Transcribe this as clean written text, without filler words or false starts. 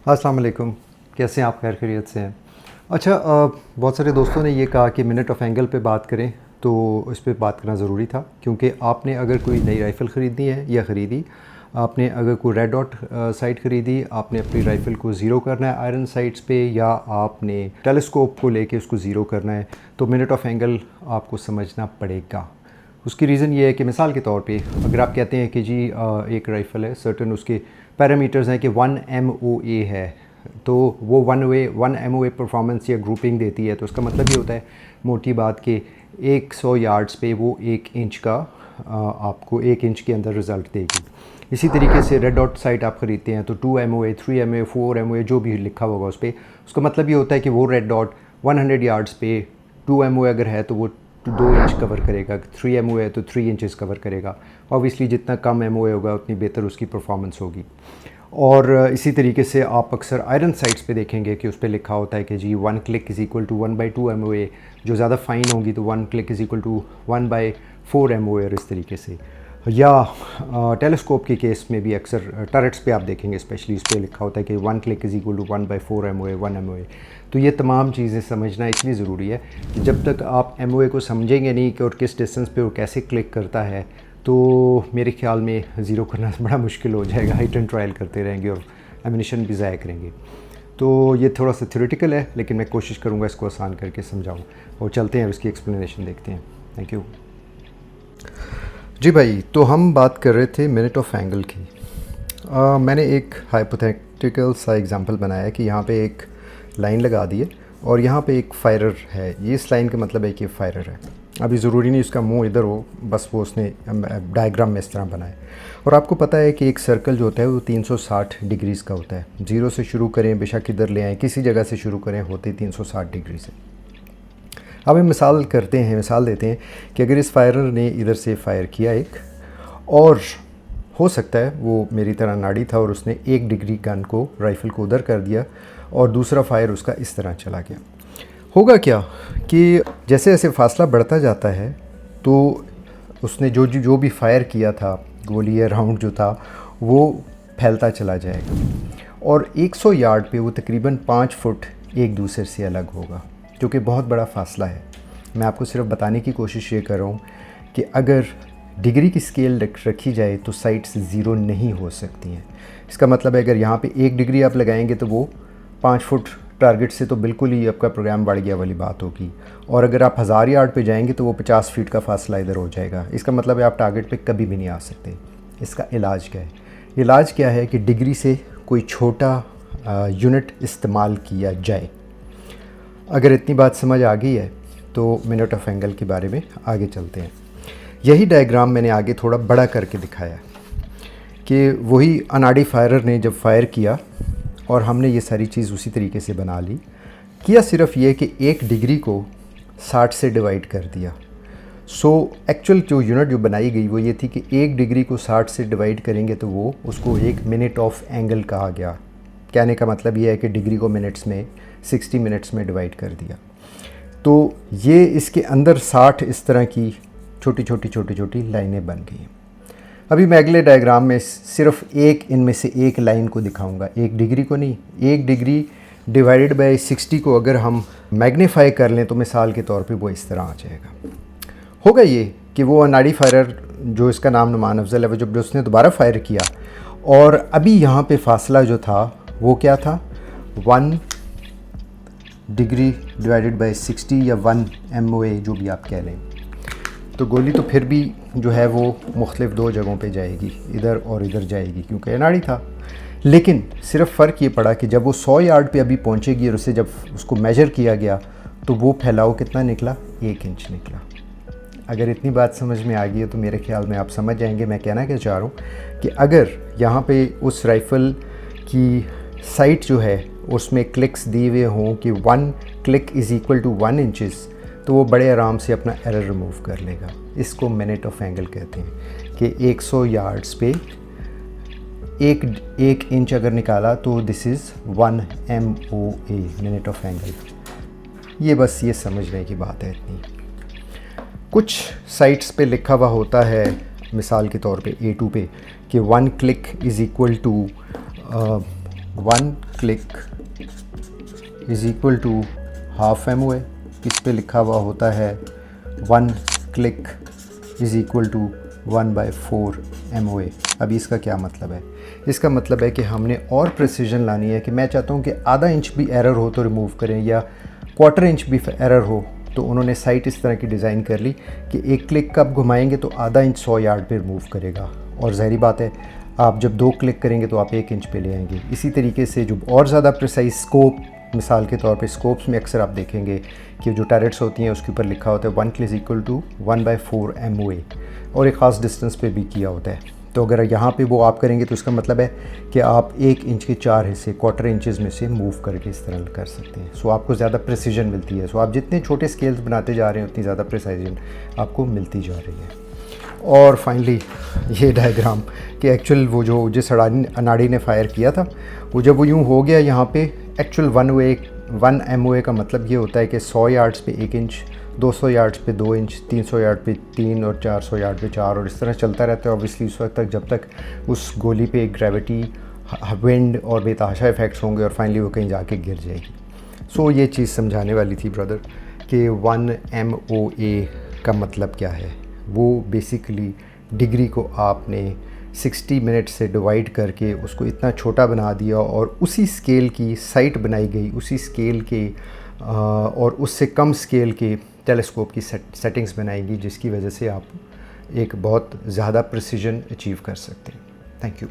अस्सलाम वालेकुम। कैसे हैं आप? खैर खैरियत से हैं? अच्छा, बहुत सारे दोस्तों ने ये कहा कि मिनट ऑफ एंगल पे बात करें, तो इस पे बात करना ज़रूरी था क्योंकि आपने अगर कोई नई राइफ़ल ख़रीदनी है या ख़रीदी, आपने अगर कोई रेड डॉट साइट ख़रीदी, आपने अपनी राइफ़ल को ज़ीरो करना है आयरन साइट्स पे, या आपने टेलीस्कोप को लेके उसको ज़ीरो करना है, तो मिनट ऑफ एंगल आपको समझना पड़ेगा। उसकी रीज़न ये है कि मिसाल के तौर पे अगर आप कहते हैं कि जी एक राइफ़ल है, सर्टन उसके पैरामीटर्स हैं कि 1 MOA है, तो वो 1 MOA परफॉर्मेंस या ग्रुपिंग देती है, तो उसका मतलब ये होता है मोटी बात कि 100 यार्ड्स पे वो 1 इंच का आपको 1 इंच के अंदर रिज़ल्ट देगी। इसी तरीके से रेड डॉट साइट आप ख़रीदते हैं तो 2 MOA, 3 MOA, 4 MOA जो भी लिखा होगा उस पर, उसका मतलब ये होता है कि वो रेड डॉट 100 यार्ड्स पे 2 MOA अगर है तो वो 2 इंच कवर करेगा, 3 MOA है तो 3 इंचज़ कवर करेगा। ऑब्वियसली जितना कम MOA होगा उतनी बेहतर उसकी परफॉर्मेंस होगी। और इसी तरीके से आप अक्सर आयरन साइट्स पे देखेंगे कि उस पर लिखा होता है कि जी 1 click is equal to 1/2 MOA, जो ज़्यादा फ़ाइन होगी तो 1 click is equal to 1/4 MOA, और इस तरीके से। या टेलीस्कोप के केस में भी अक्सर टरेट्स पे आप देखेंगे, स्पेशली इस पर लिखा होता है कि 1 click is equal to 1/4 MOA, 1 MOA। तो ये तमाम चीज़ें समझना इसलिए ज़रूरी है कि जब तक आप MOA को समझेंगे नहीं कि और किस डिस्टेंस पे वो कैसे क्लिक करता है, तो मेरे ख्याल में ज़ीरो करना बड़ा मुश्किल हो जाएगा। हिट एंड ट्रायल करते रहेंगे और एमिनेशन भी ज़ाया करेंगे। तो ये थोड़ा सा थ्योरेटिकल है, लेकिन मैं कोशिश करूँगा इसको आसान करके समझाऊँ, और चलते हैं इसकी एक्सप्लेनेशन देखते हैं। थैंक यू जी भाई। तो हम बात कर रहे थे मिनट ऑफ एंगल की। मैंने एक हाइपोथेटिकल सा एग्जांपल बनाया कि यहाँ पे एक लाइन लगा दी है और यहाँ पे एक फायरर है। ये इस लाइन का मतलब है कि फायरर है। अभी ज़रूरी नहीं उसका मुंह इधर हो, बस वो उसने डायग्राम में इस तरह बनाया। और आपको पता है कि एक सर्कल जो होता है वो 360 डिग्रीज़ का होता है। ज़ीरो से शुरू करें, बेशक इधर ले आएँ, किसी जगह से शुरू करें, होते 360 डिग्री से। अब हम मिसाल देते हैं कि अगर इस फायरर ने इधर से फायर किया एक, और हो सकता है वो मेरी तरह नाड़ी था और उसने 1 डिग्री गन को, राइफ़ल को उधर कर दिया और दूसरा फायर उसका इस तरह चला गया। होगा क्या कि जैसे जैसे फासला बढ़ता जाता है तो उसने जो भी फायर किया था, गोली या राउंड जो था, वो फैलता चला जाएगा और 100 यार्ड पे वो तकरीबन 5 फुट एक दूसरे से अलग होगा, जो कि बहुत बड़ा फ़ासला है। मैं आपको सिर्फ बताने की कोशिश ये कर रहा हूँ कि अगर डिग्री की स्केल रखी जाए तो साइट्स ज़ीरो नहीं हो सकती हैं। इसका मतलब है अगर यहाँ पे 1 डिग्री आप लगाएंगे तो वो 5 फुट टारगेट से तो बिल्कुल ही आपका प्रोग्राम बढ़ गया वाली बात होगी, और अगर आप 1000 यार्ड पे जाएंगे तो वो 50 फीट का फासला इधर हो जाएगा। इसका मतलब है आप टारगेट पे कभी भी नहीं आ सकते। इसका इलाज क्या है? इलाज क्या है कि डिग्री से कोई छोटा यूनिट इस्तेमाल किया जाए। अगर इतनी बात समझ आ गई है तो मिनट ऑफ एंगल के बारे में आगे चलते हैं। यही डायग्राम मैंने आगे थोड़ा बड़ा करके दिखाया कि वही अनाड़ी फायरर ने जब फायर किया और हमने ये सारी चीज़ उसी तरीके से बना ली। किया सिर्फ ये कि 1 डिग्री को 60 से डिवाइड कर दिया। एक्चुअल जो यूनिट जो बनाई गई वो ये थी कि 1 डिग्री को 60 से डिवाइड करेंगे तो वो उसको 1 मिनट ऑफ एंगल कहा गया। कहने का मतलब ये है कि डिग्री को मिनट्स में, 60 मिनट्स में डिवाइड कर दिया। तो ये इसके अंदर 60 इस तरह की छोटी छोटी लाइनें बन गई। अभी मैं अगले डायग्राम में सिर्फ एक इनमें से एक लाइन को दिखाऊंगा, 1 डिग्री को नहीं। 1 डिग्री डिवाइडेड बाय 60 को अगर हम मैग्नीफाई कर लें तो मिसाल के तौर पे वो इस तरह आ जाएगा। होगा ये कि वो अनाड़ी फायरर, जो इसका नाम नुमान अफजल है, वो जब उसने दोबारा फायर किया और अभी यहाँ पे फासला जो था वो क्या था, 1 डिग्री डिवाइडेड बाय 60 या 1 MOA जो भी आप कह लें। तो गोली तो फिर भी जो है वो मुख्तलिफ 2 जगहों पे जाएगी, इधर और इधर जाएगी क्योंकि अनाड़ी था। लेकिन सिर्फ फ़र्क ये पड़ा कि जब वो 100 यार्ड पे अभी पहुंचेगी और उसे जब उसको मेजर किया गया तो वो फैलाव कितना निकला, 1 इंच निकला। अगर इतनी बात समझ में आ गई है तो मेरे ख्याल में आप समझ जाएंगे मैं कहना क्या चाह रहा हूँ कि अगर यहाँ पे उस राइफ़ल की साइट जो है उसमें क्लिक्स दिए हुए हों कि 1 click is equal to 1 inches, तो वो बड़े आराम से अपना एरर रिमूव कर लेगा। इसको मिनट ऑफ एंगल कहते हैं कि 100 यार्ड्स पे एक इंच अगर निकाला तो this is 1 MOA, minute of angle. ये बस ये समझने की बात है इतनी। कुछ साइट्स पे लिखा हुआ होता है मिसाल के तौर पे A2 पे कि 1 click is equal to 1 click is equal to half MOA। इस पे लिखा हुआ होता है 1 click is equal to 1/4 MOA। अभी इसका क्या मतलब है? इसका मतलब है कि हमने और प्रिसीजन लानी है कि मैं चाहता हूँ कि आधा इंच भी एरर हो तो रिमूव करें या क्वार्टर इंच भी एरर हो, तो उन्होंने साइट इस तरह की डिज़ाइन कर ली कि एक क्लिक का आप घुमाएंगे तो आधा इंच 100 यार्ड पे रिमूव करेगा, और ज़ाहिर बात है आप जब 2 क्लिक करेंगे तो आप 1 इंच पे ले आएंगे। इसी तरीके से जो और ज़्यादा प्रिसाइज स्कोप, मिसाल के तौर पे स्कोप्स में अक्सर आप देखेंगे कि जो टैरेट्स होती हैं उसके ऊपर लिखा होता है 1 क्लिक इक्वल टू 1/4 MOA, और एक ख़ास डिस्टेंस पे भी किया होता है। तो अगर यहाँ पे वो आप करेंगे तो इसका मतलब है कि आप 1 इंच के 4 हिस्से क्वार्टर इंचज़ में से मूव करके इस तरह कर सकते हैं। सो आपको ज़्यादा प्रिसीजन मिलती है। सो आप जितने छोटे स्केल्स बनाते जा रहे हैं उतनी ज़्यादा प्रिसीजन आपको मिलती जा रही है। और फाइनली ये डायग्राम कि एक्चुअल वो जो जिस अनाड़ी ने फायर किया था वो जब वो यूँ हो गया यहाँ पे, एक्चुअल 1 MOA का मतलब ये होता है कि 100 यार्ड्स पे 1 इंच, 200 यार्ड्स पे 2 इंच, 300 यार्ड पे 3 और 400 यार्ड पे 4, और इस तरह चलता रहता है ऑब्वियसली उस वक्त तक जब तक उस गोली पे ग्रेविटी, विंड और बेतहाशा इफ़ेक्ट्स होंगे और फाइनली वो कहीं जाके गिर जाएगी। सो ये चीज़ समझाने वाली थी ब्रदर कि 1 MOA का मतलब क्या है। वो बेसिकली डिग्री को आपने 60 मिनट से डिवाइड करके उसको इतना छोटा बना दिया और उसी स्केल की साइट बनाई गई, उसी स्केल के और उससे कम स्केल के टेलीस्कोप की सेटिंग्स बनाएगी, जिसकी वजह से आप एक बहुत ज़्यादा प्रिसीजन अचीव कर सकते हैं। Thank you.